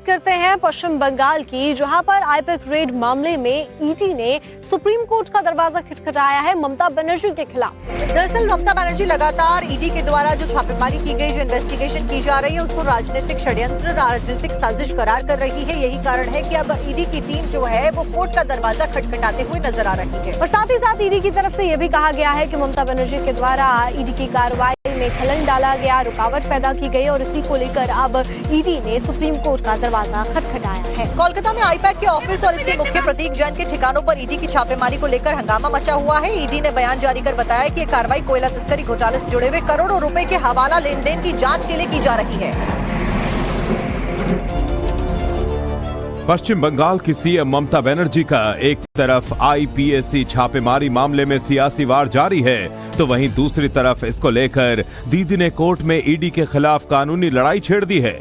करते हैं पश्चिम बंगाल की, जहां पर आईपैक रेड मामले में ईडी ने सुप्रीम कोर्ट का दरवाजा खटखटाया है ममता बनर्जी के खिलाफ। दरअसल ममता बनर्जी लगातार ईडी के द्वारा जो छापेमारी की गई, जो इन्वेस्टिगेशन की जा रही है, उसको राजनीतिक षड्यंत्र, राजनीतिक साजिश करार कर रही है। यही कारण है कि अब ईडी की टीम जो है वो कोर्ट का दरवाजा खटखटाते हुए नजर आ रही है। और साथ ही साथ ईडी की तरफ से यह भी कहा गया है कि ममता बनर्जी के द्वारा ईडी की कार्रवाई में खलल डाला गया, रुकावट पैदा की गई और इसी को लेकर अब ईडी ने सुप्रीम कोर्ट का दरवाजा खटखटाया है। कोलकाता में आईपैक के ऑफिस और इसके मुख्य प्रतीक जैन के ठिकानों पर ईडी की छापेमारी को लेकर हंगामा मचा हुआ है। ईडी ने बयान जारी कर बताया कि ये कार्रवाई कोयला तस्करी घोटाले से जुड़े हुए करोड़ों रुपए के हवाला लेन देन की जांच के लिए की जा रही है। पश्चिम बंगाल की सीएम ममता बनर्जी का एक तरफ आईपीएसी छापेमारी मामले में सियासी वार जारी है, तो वहीं दूसरी तरफ इसको लेकर दीदी ने कोर्ट में ईडी के खिलाफ कानूनी लड़ाई छेड़ दी है।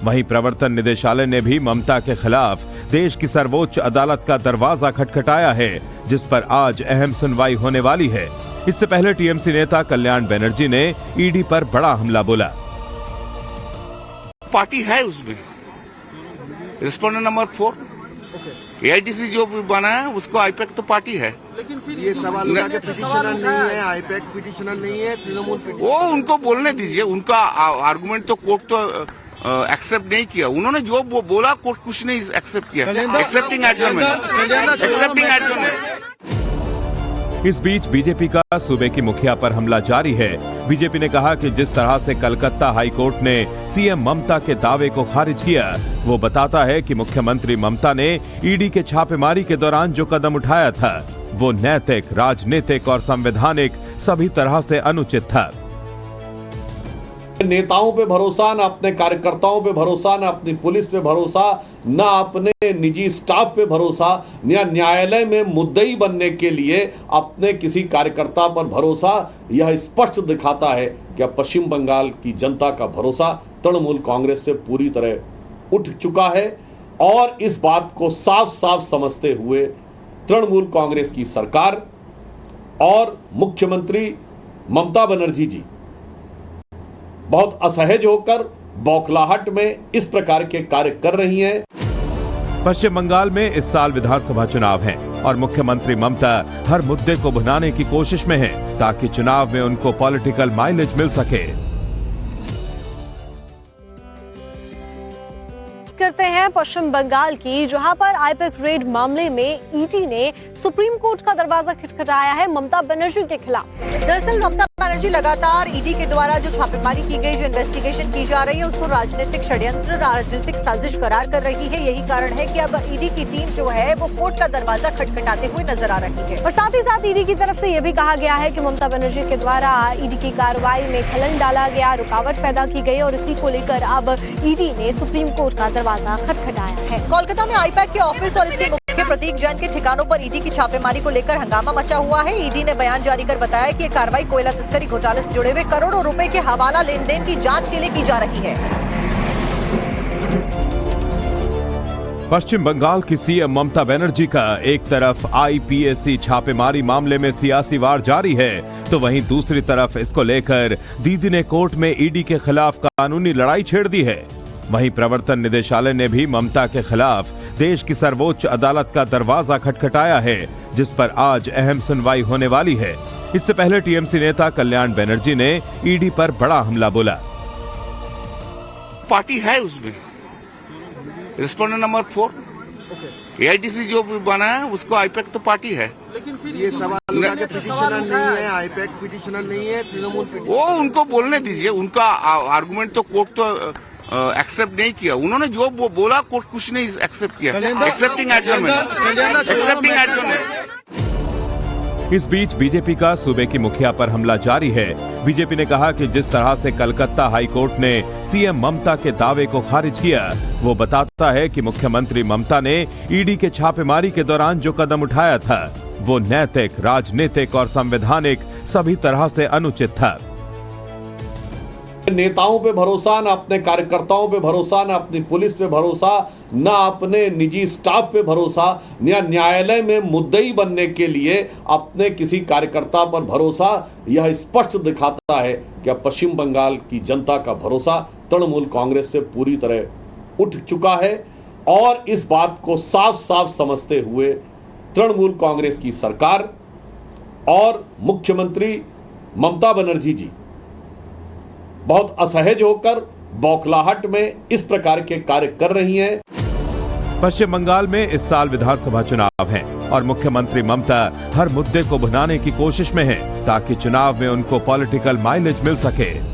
वहीं प्रवर्तन निदेशालय ने भी ममता के खिलाफ देश की सर्वोच्च अदालत का दरवाजा खटखटाया है, जिस पर आज अहम सुनवाई होने वाली है। इससे पहले टीएमसी नेता कल्याण बनर्जी ने ईडी पर बड़ा हमला बोला। पार्टी है उसमें रिस्पोंडेंट नंबर 4 एआईटीसी जो बना है उसको आईपैक तो पार्टी है। लेकिन फिर ये सवाल उठा के पिटिशनर नहीं है, आईपैक पिटिशनर नहीं है, तृणमूल पिटिशनर। वो उनको बोलने दीजिए, उनका आर्गुमेंट तो कोर्ट तो एक्सेप्ट नहीं किया। उन्होंने जो बोला कोर्ट कुछ नहीं एक्सेप्ट किया। Accepting adjournment. इस बीच बीजेपी का सूबे की मुखिया पर हमला जारी है। बीजेपी ने कहा कि जिस तरह से कलकत्ता हाई कोर्ट ने सीएम ममता के दावे को खारिज किया, वो बताता है कि मुख्यमंत्री ममता ने ईडी के छापेमारी के दौरान जो कदम उठाया था वो नैतिक, राजनीतिक और संवैधानिक सभी तरह से अनुचित था। नेताओं पे भरोसा, न अपने कार्यकर्ताओं पे भरोसा, न अपनी पुलिस पे भरोसा, न अपने निजी स्टाफ पे भरोसा, या न्यायालय में मुद्दई बनने के लिए अपने किसी कार्यकर्ता पर भरोसा। यह स्पष्ट दिखाता है कि पश्चिम बंगाल की जनता का भरोसा तृणमूल कांग्रेस से पूरी तरह उठ चुका है। और इस बात को साफ साफ समझते हुए तृणमूल कांग्रेस की सरकार और मुख्यमंत्री ममता बनर्जी जी बहुत असहज होकर बौखलाहट में इस प्रकार के कार्य कर रही हैं। पश्चिम बंगाल में इस साल विधानसभा चुनाव हैं और मुख्यमंत्री ममता हर मुद्दे को भुनाने की कोशिश में हैं ताकि चुनाव में उनको पॉलिटिकल माइलेज मिल सके। करते हैं पश्चिम बंगाल की, जहां पर आईपैक रेड मामले में ईडी ने सुप्रीम कोर्ट का दरवाजा खटखटाया है ममता बनर्जी के खिलाफ। दरअसल ममता बनर्जी लगातार ईडी के द्वारा जो छापेमारी की गई, जो इन्वेस्टिगेशन की जा रही है, उसको राजनीतिक षड्यंत्र, राजनीतिक साजिश करार कर रही है। यही कारण है कि अब ईडी की टीम जो है वो कोर्ट का दरवाजा खटखटाते हुए नजर आ रही है। और साथ ही साथ ईडी की तरफ से यह भी कहा गया है कि ममता बनर्जी के द्वारा ईडी की कार्रवाई में खलल डाला गया, रुकावट पैदा की गई और इसी को लेकर अब ईडी ने सुप्रीम कोर्ट का दरवाजा खटखटाया है। कोलकाता में आईपैक के ऑफिस और इसके मुख्य प्रतीक जैन के ठिकानों पर ईडी की छापेमारी को लेकर हंगामा मचा हुआ है। ईडी ने बयान जारी कर बताया कि ये कार्रवाई कोयला तस्करी घोटाले से जुड़े हुए करोड़ों रुपए के हवाला लेन देन की जांच के लिए की जा रही है। पश्चिम बंगाल की सीएम ममता बनर्जी का एक तरफ आईपीएसी छापेमारी मामले में सियासी वार जारी है, तो वहीं दूसरी तरफ इसको लेकर दीदी ने कोर्ट में ईडी के खिलाफ कानूनी लड़ाई छेड़ दी है। वहीं प्रवर्तन निदेशालय ने भी ममता के खिलाफ देश की सर्वोच्च अदालत का दरवाजा खटखटाया है, जिस पर आज अहम सुनवाई होने वाली है। इससे पहले टीएमसी नेता कल्याण बनर्जी ने ईडी पर बड़ा हमला बोला। पार्टी है उसमें रिस्पोंडेंट नंबर 4 एआईटीसी जो बना है उसको आईपैक तो पार्टी है। लेकिन फिर ये सवाल उठा के पिटिशनर नहीं है, आईपैक पिटिशनर नहीं है, तृणमूल पिटिशनर। वो उनको बोलने दीजिए, उनका आर्गुमेंट तो कोर्ट तो एक्सेप्ट नहीं किया। उन्होंने जो बोला कोर्ट कुछ नहीं एक्सेप्ट किया। Accepting adjournment. इस बीच बीजेपी का सूबे की मुखिया पर हमला जारी है। बीजेपी ने कहा कि जिस तरह से कलकत्ता हाई कोर्ट ने सीएम ममता के दावे को खारिज किया, वो बताता है कि मुख्यमंत्री ममता ने ईडी के छापेमारी के दौरान जो कदम उठाया था वो नैतिक, राजनीतिक और संवैधानिक सभी तरह से अनुचित था। नेताओं पे भरोसा, न अपने कार्यकर्ताओं पे भरोसा, न अपनी पुलिस पे भरोसा, न अपने निजी स्टाफ पे भरोसा, या न्यायालय में मुद्दई बनने के लिए अपने किसी कार्यकर्ता पर भरोसा। यह स्पष्ट दिखाता है कि पश्चिम बंगाल की जनता का भरोसा तृणमूल कांग्रेस से पूरी तरह उठ चुका है। और इस बात को साफ साफ समझते हुए तृणमूल कांग्रेस की सरकार और मुख्यमंत्री ममता बनर्जी जी बहुत असहज होकर बौखलाहट में इस प्रकार के कार्य कर रही हैं। पश्चिम बंगाल में इस साल विधानसभा चुनाव हैं और मुख्यमंत्री ममता हर मुद्दे को भुनाने की कोशिश में हैं ताकि चुनाव में उनको पॉलिटिकल माइलेज मिल सके।